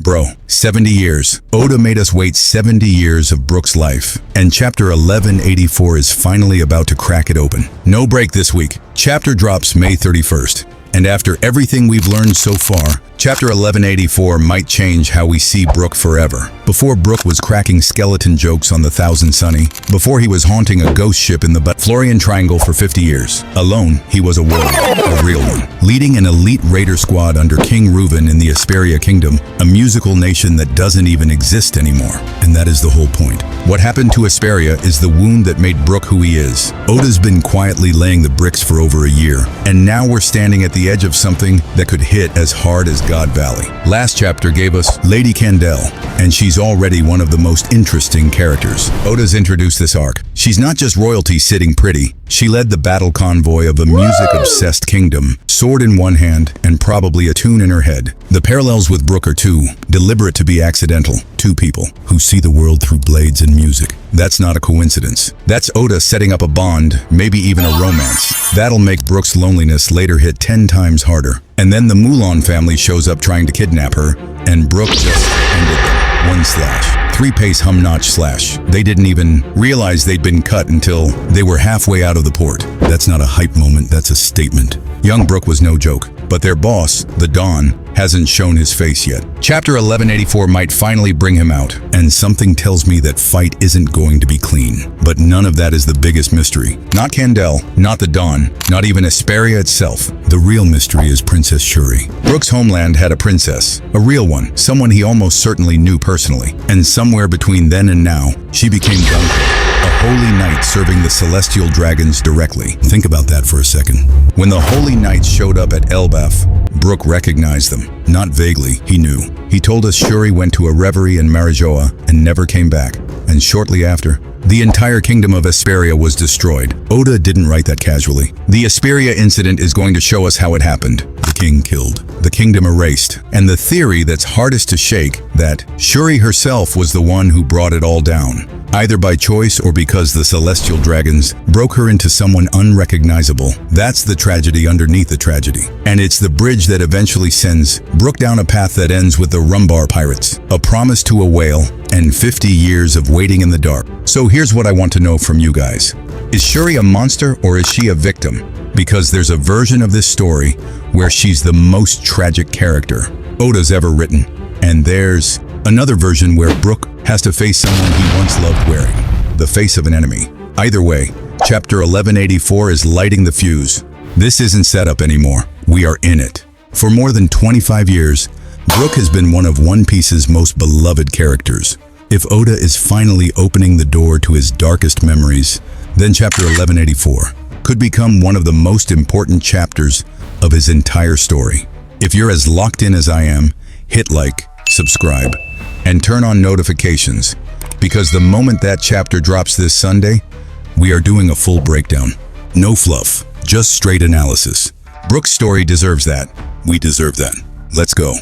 Bro, 70 years. Oda made us wait 70 years of Brook's life, and chapter 1184 is finally about to crack it open. No break this week. Chapter drops May 31st. And after everything we've learned so far, chapter 1184 might change how we see Brook forever. Before Brook was cracking skeleton jokes on the Thousand Sunny, before he was haunting a ghost ship in the Florian Triangle for 50 years. Alone, he was a warrior, a real one, leading an elite raider squad under King Reuven in the Esperia Kingdom, a musical nation that doesn't even exist anymore. And that is the whole point. What happened to Esperia is the wound that made Brook who he is. Oda's been quietly laying the bricks for over a year, and now we're standing at the edge of something that could hit as hard as God Valley. Last chapter gave us Lady Candelle, and she's already one of the most interesting characters. Oda's introduced this arc. She's not just royalty sitting pretty. She led the battle convoy of a music-obsessed kingdom, sword in one hand and probably a tune in her head. The parallels with Brook are two, deliberate to be accidental. Two people who see the world through blades and music. That's not a coincidence. That's Oda setting up a bond, maybe even a romance. That'll make Brook's loneliness later hit 10 times harder. And then the Mulan family shows up trying to kidnap her, and Brook just ended them. 1/3-pace hum-notch slash. They didn't even realize they'd been cut until they were halfway out of the port. That's not a hype moment, that's a statement. Young Brook was no joke, but their boss, the Dawn, hasn't shown his face yet. Chapter 1184 might finally bring him out, and something tells me that fight isn't going to be clean. But none of that is the biggest mystery. Not Candelle, not the Dawn, not even Esperia itself. The real mystery is Princess Shuri. Brook's homeland had a princess, a real one, someone he almost certainly knew personally. And somewhere between then and now, she became gunko. A holy knight serving the celestial dragons directly. Think about that for a second. When the holy knights showed up at Elbaf, Brook recognized them. Not vaguely, he knew. He told us Shuri went to a reverie in Marijoa and never came back. And shortly after, the entire kingdom of Esperia was destroyed. Oda didn't write that casually. The Esperia Incident is going to show us how it happened. The king killed, the kingdom erased, and the theory that's hardest to shake, that Shuri herself was the one who brought it all down, either by choice or because the celestial dragons broke her into someone unrecognizable. That's the tragedy underneath the tragedy. And it's the bridge that eventually sends Brook down a path that ends with the Rumbar Pirates, a promise to a whale, and 50 years of waiting in the dark. So here's what I want to know from you guys. Is Shuri a monster or is she a victim? Because there's a version of this story where she's the most tragic character Oda's ever written. And there's another version where Brook has to face someone he once loved wearing, the face of an enemy. Either way, chapter 1184 is lighting the fuse. This isn't set up anymore. We are in it. For more than 25 years, Brook has been one of One Piece's most beloved characters. If Oda is finally opening the door to his darkest memories, then chapter 1184 could become one of the most important chapters of his entire story. If you're as locked in as I am, hit like, subscribe, and turn on notifications, because the moment that chapter drops this Sunday, we are doing a full breakdown. No fluff, just straight analysis. Brook's story deserves that. We deserve that. Let's go.